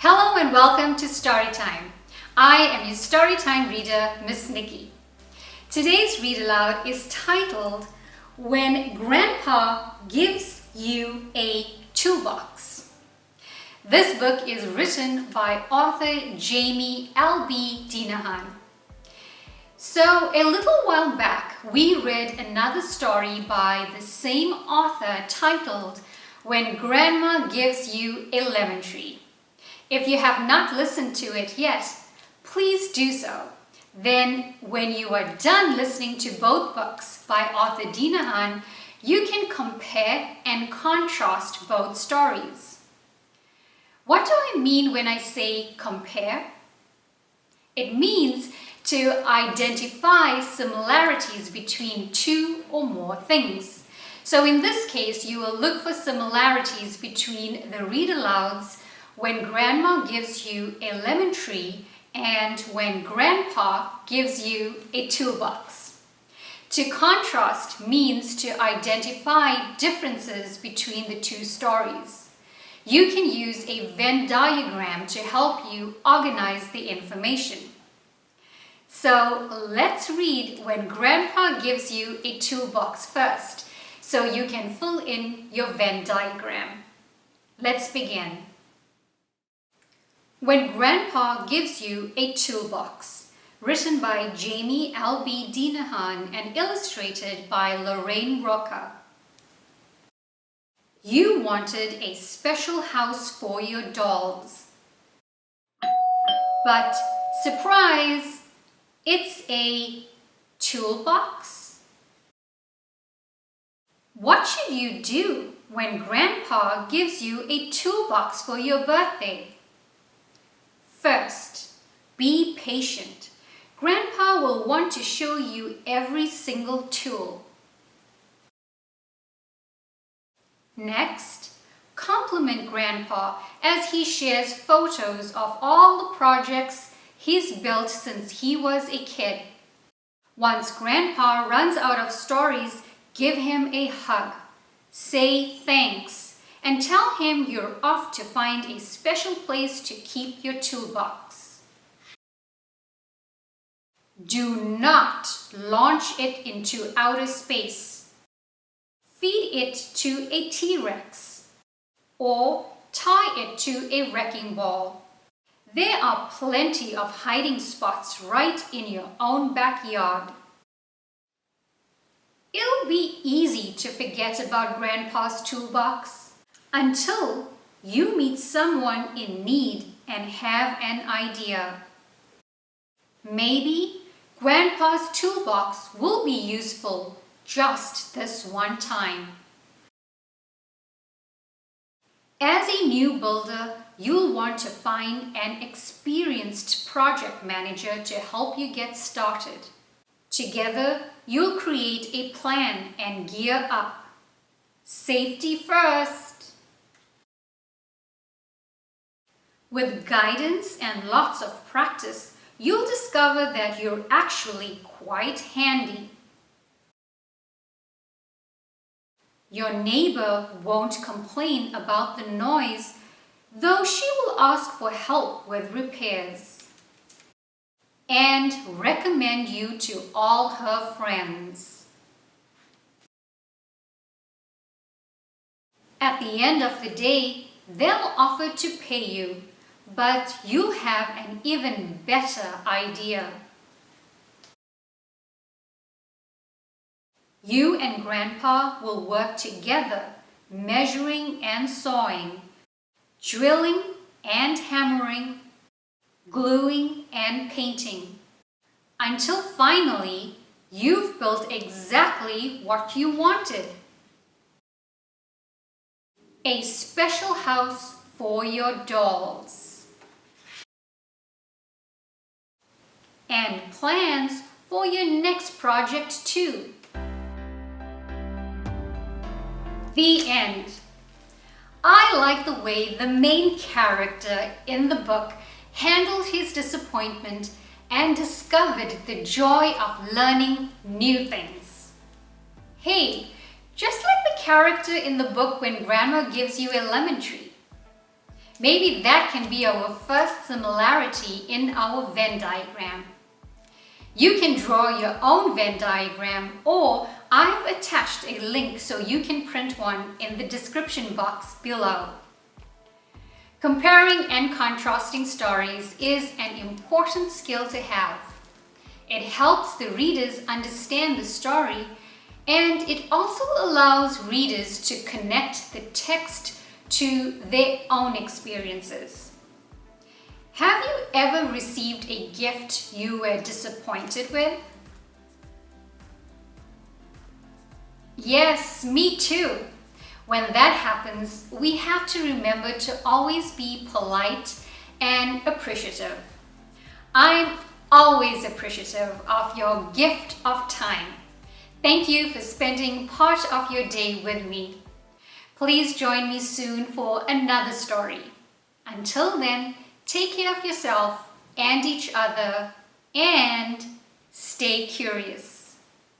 Hello and welcome to Storytime. I am your Storytime reader, Ms Nikki. Today's read aloud is titled When Grandpa Gives You a Toolbox. This book is written by author Jamie L.B. Deenihan. So a little while back, we read another story by the same author titled When Grandma Gives You a Lemon Tree. If you have not listened to it yet, please do so. Then, when you are done listening to both books by author Deenihan, you can compare and contrast both stories. What do I mean when I say compare? It means to identify similarities between two or more things. So in this case, you will look for similarities between the read-alouds When Grandma Gives You a Lemon Tree and When Grandpa Gives You a Toolbox. To contrast means to identify differences between the two stories. You can use a Venn diagram to help you organize the information. So let's read When Grandpa Gives You a Toolbox first, so you can fill in your Venn diagram. Let's begin. When Grandpa Gives You a Toolbox, written by Jamie L.B. Deenihan and illustrated by Lorraine Rocha. You wanted a special house for your dolls. But surprise, it's a toolbox. What should you do when Grandpa gives you a toolbox for your birthday? First, be patient. Grandpa will want to show you every single tool. Next, compliment Grandpa as he shares photos of all the projects he's built since he was a kid. Once Grandpa runs out of stories, give him a hug. Say thanks. And tell him you're off to find a special place to keep your toolbox. Do not launch it into outer space. Feed it to a T-Rex or tie it to a wrecking ball. There are plenty of hiding spots right in your own backyard. It'll be easy to forget about Grandpa's toolbox until you meet someone in need and have an idea. Maybe Grandpa's toolbox will be useful just this one time. As a new builder, you'll want to find an experienced project manager to help you get started. Together, you'll create a plan and gear up. Safety first. With guidance and lots of practice, you'll discover that you're actually quite handy. Your neighbor won't complain about the noise, though she will ask for help with repairs and recommend you to all her friends. At the end of the day, they'll offer to pay you, but you'll have an even better idea. You and Grandpa will work together, measuring and sawing, drilling and hammering, gluing and painting, until finally you've built exactly what you wanted. A special house for your dolls. And plans for your next project too. The end. I like the way the main character in the book handled his disappointment and discovered the joy of learning new things. Hey, just like the character in the book When Grandma Gives You a Lemon Tree. Maybe that can be our first similarity in our Venn diagram. You can draw your own Venn diagram, or I've attached a link so you can print one in the description box below. Comparing and contrasting stories is an important skill to have. It helps the readers understand the story, and it also allows readers to connect the text to their own experiences. Have you ever received a gift you were disappointed with? Yes, me too. When that happens, we have to remember to always be polite and appreciative. I'm always appreciative of your gift of time. Thank you for spending part of your day with me. Please join me soon for another story. Until then, take care of yourself and each other, and stay curious.